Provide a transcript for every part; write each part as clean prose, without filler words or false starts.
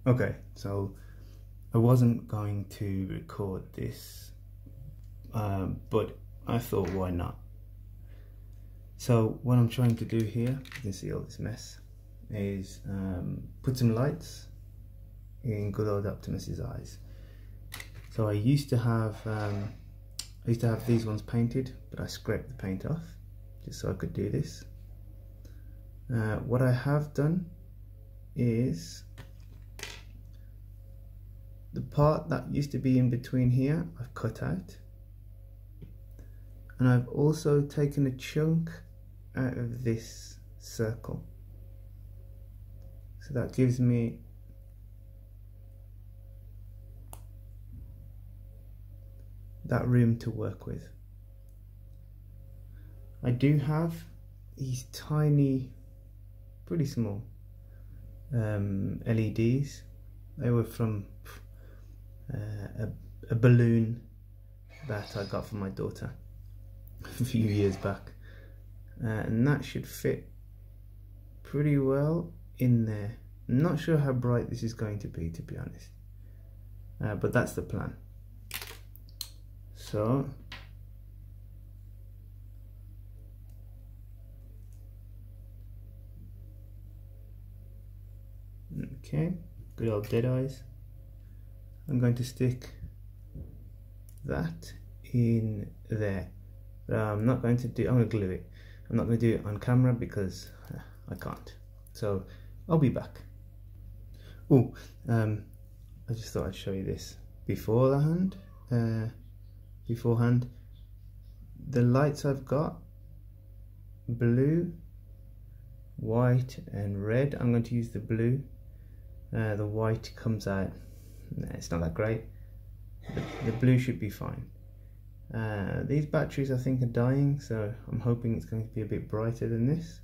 Okay, so I wasn't going to record this, but I thought, why not? So what I'm trying to do here, you can see all this mess, is put some lights in good old Optimus's eyes. So I used to have these ones painted, but I scraped the paint off just so I could do this. What I have done is the part that used to be in between here I've cut out, and I've also taken a chunk out of this circle, so that gives me that room to work with. I do have these tiny, pretty small LEDs. They were from a balloon that I got for my daughter a few years back, and that should fit pretty well in there. I'm not sure how bright this is going to be honest, but that's the plan. So okay, good old dead eyes. I'm going to stick that in there, but I'm not going to do, I'm going to glue it. I'm not going to do it on camera because I can't. So I'll be back. Oh, I just thought I'd show you this beforehand. The lights I've got, blue, white and red. I'm going to use the blue. The white comes out, it's not that great. The blue should be fine. These batteries I think are dying, so I'm hoping it's going to be a bit brighter than this.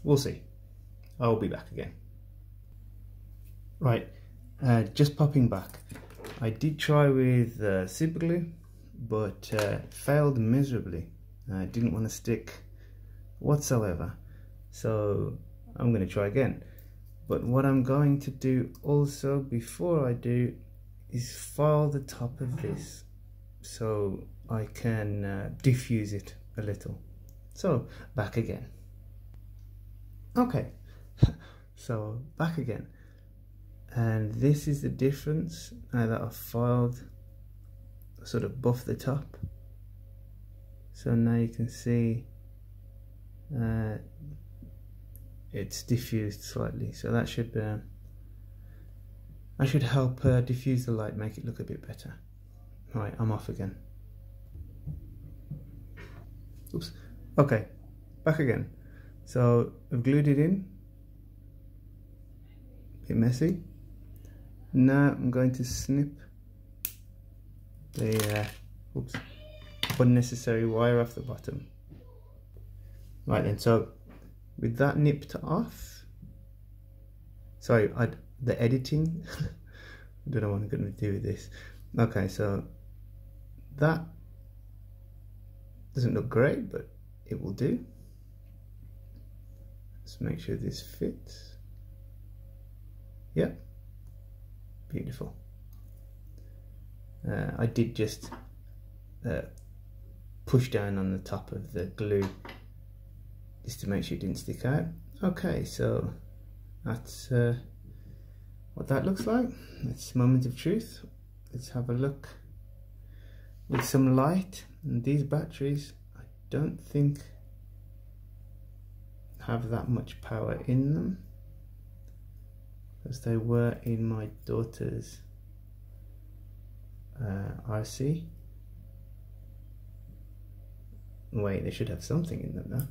We'll see. I'll be back again. Right, just popping back. I did try with super glue, but failed miserably. I didn't want to stick whatsoever, so I'm going to try again. But what I'm going to do also before I do is file the top of this so I can diffuse it a little. So back again. Okay, so back again. And this is the difference now that I've filed, sort of buff the top. So now you can see it's diffused slightly, so that should help diffuse the light, make it look a bit better. Right, I'm off again. Oops. Okay, back again. So I've glued it in. A bit messy. Now I'm going to snip the unnecessary wire off the bottom. Right then, so with that nipped off, sorry, the editing, I don't know what I'm going to do with this. Okay, so that doesn't look great, but it will do. Let's make sure this fits. Yep, beautiful. I did just push down on the top of the glue just to make sure it didn't stick out. Okay, so that's what that looks like. It's a moment of truth. Let's have a look with some light. And these batteries, I don't think have that much power in them, as they were in my daughter's RC. Wait, they should have something in them though.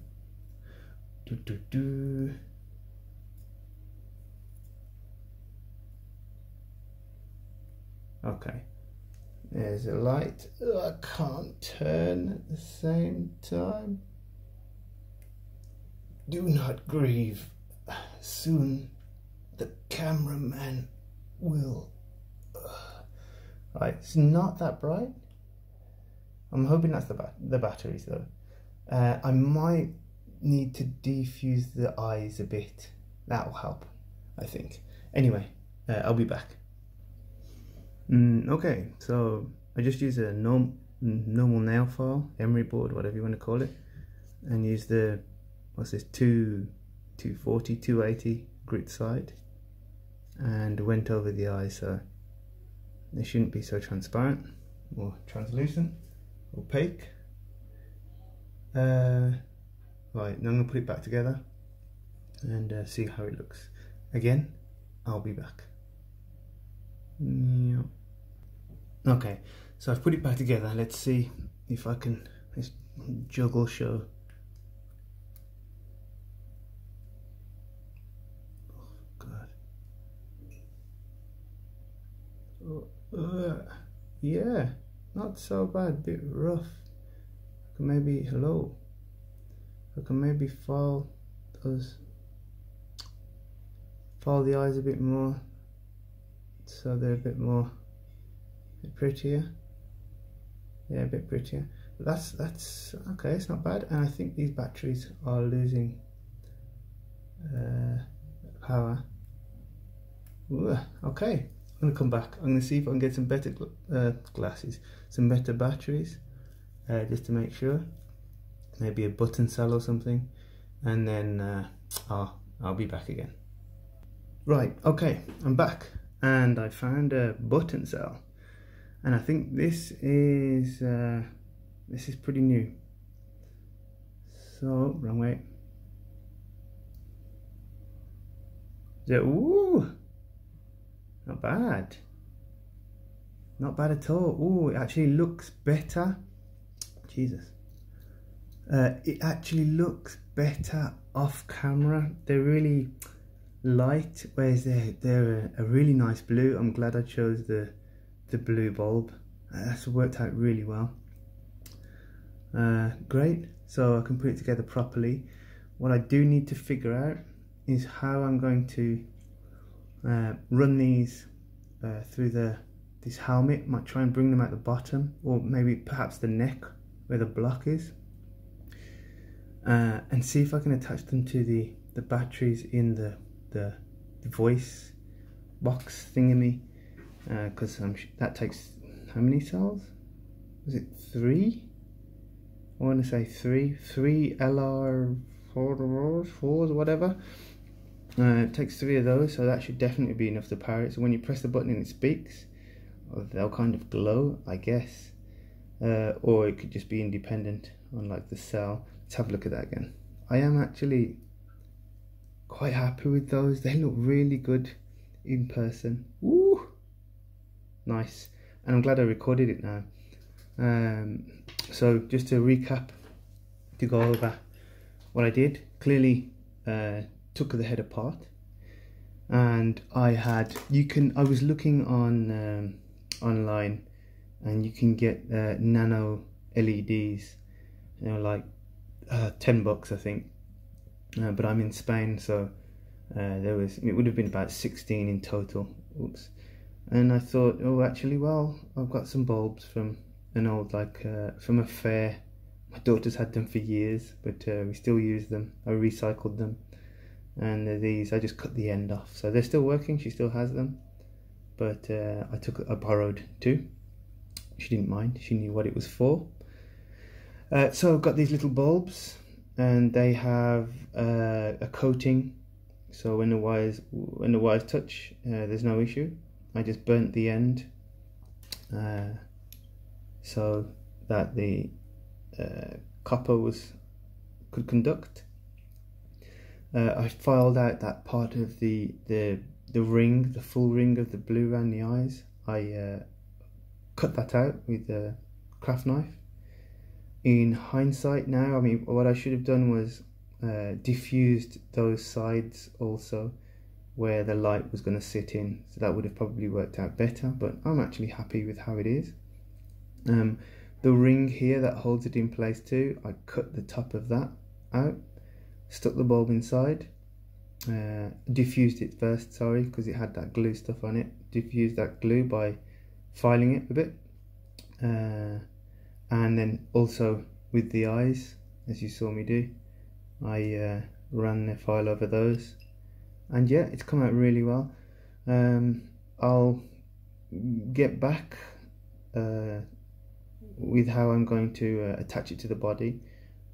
Okay, there's a light. I can't turn at the same time. Do not grieve. Soon the cameraman will. Right, it's not that bright. I'm hoping that's the batteries though. I might need to defuse the eyes a bit. That will help. I think. Anyway, I'll be back. Okay, so I just use a normal nail file, emery board, whatever you want to call it, and use the, what's this, 240, 280 grit side, and went over the eye so they shouldn't be so transparent or translucent, opaque. Right, now I'm going to put it back together and see how it looks. Again, I'll be back. Yeah. Okay, so I've put it back together. Let's see if I can just juggle show. Oh God. Yeah, not so bad. Bit rough. I can maybe I can maybe file the eyes a bit more, so they're a bit prettier. Yeah, a bit prettier. But that's okay. It's not bad, and I think these batteries are losing power. Ooh, okay, I'm gonna come back. I'm gonna see if I can get some better glasses, some better batteries, just to make sure. Maybe a button cell or something, and then I'll be back again. Right, okay, I'm back, and I found a button cell, and I think this is pretty new. So, wrong way. Yeah, ooh, not bad. Not bad at all. Ooh, it actually looks better. Jesus. It actually looks better off camera. They're really light, whereas they're a really nice blue. I'm glad I chose the blue bulb. That's worked out really well. Great, so I can put it together properly. What I do need to figure out is how I'm going to run these through this helmet. Might try and bring them at the bottom, or maybe perhaps the neck where the block is, and see if I can attach them to the batteries in the voice box thingy, because that takes how many cells? Was it 3? I want to say 3 LR4s, whatever. It takes 3 of those, so that should definitely be enough to power it. So when you press the button and it speaks, they'll kind of glow, I guess, or it could just be independent on like the cell. Let's have a look at that again. I am actually quite happy with those. They look really good in person. Woo! Nice. And I'm glad I recorded it now. So just to recap, to go over what I did, clearly took the head apart, and I was looking on online, and you can get nano LEDs, you know, like $10 I think, but I'm in Spain, so it would have been about 16 in total. Oops. And I thought, oh, actually, well, I've got some bulbs from an old, from a fair. My daughter's had them for years, but we still use them. I recycled them, and these, I just cut the end off, so they're still working. She still has them, but I borrowed 2. She didn't mind. She knew what it was for. So I've got these little bulbs, and they have a coating, so when the wires touch, there's no issue. I just burnt the end so that the copper could conduct. I filed out that part of the ring, the full ring of the blue around the eyes. I cut that out with a craft knife. In hindsight now, I mean, what I should have done was diffused those sides also, where the light was going to sit in, so that would have probably worked out better, but I'm actually happy with how it is. The ring here that holds it in place too, I cut the top of that out, stuck the bulb inside, diffused it first, sorry, because it had that glue stuff on it. Diffused that glue by filing it a bit, and then also with the eyes, as you saw me do, I ran the file over those, and yeah, it's come out really well. I'll get back with how I'm going to attach it to the body,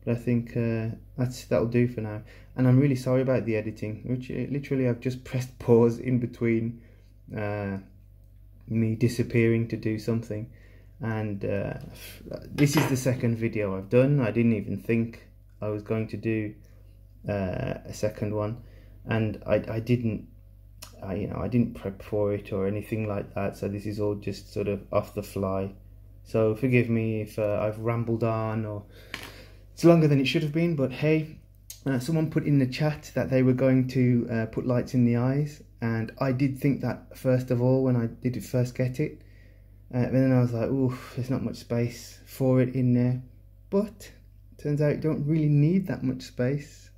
but I think that'll do for now. And I'm really sorry about the editing, which literally I've just pressed pause in between me disappearing to do something, and this is the second video I've done. I didn't even think I was going to do a second one, and I didn't prep for it or anything like that, so this is all just sort of off the fly. So forgive me if I've rambled on or it's longer than it should have been, but hey, someone put in the chat that they were going to put lights in the eyes, and I did think that first of all when I did first get it, but then I was like, oof, there's not much space for it in there, but turns out you don't really need that much space.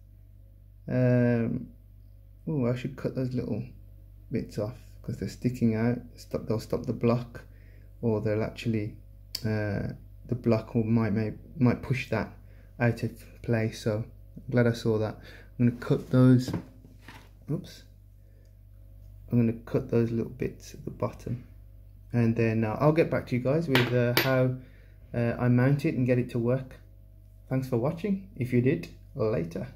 Oh, I should cut those little bits off because they're sticking out. They'll stop the block, or they'll actually the block might push that out of place. So I'm glad I saw that. I'm going to cut those. Oops. I'm going to cut those little bits at the bottom, and then I'll get back to you guys with how I mount it and get it to work. Thanks for watching. If you did, later.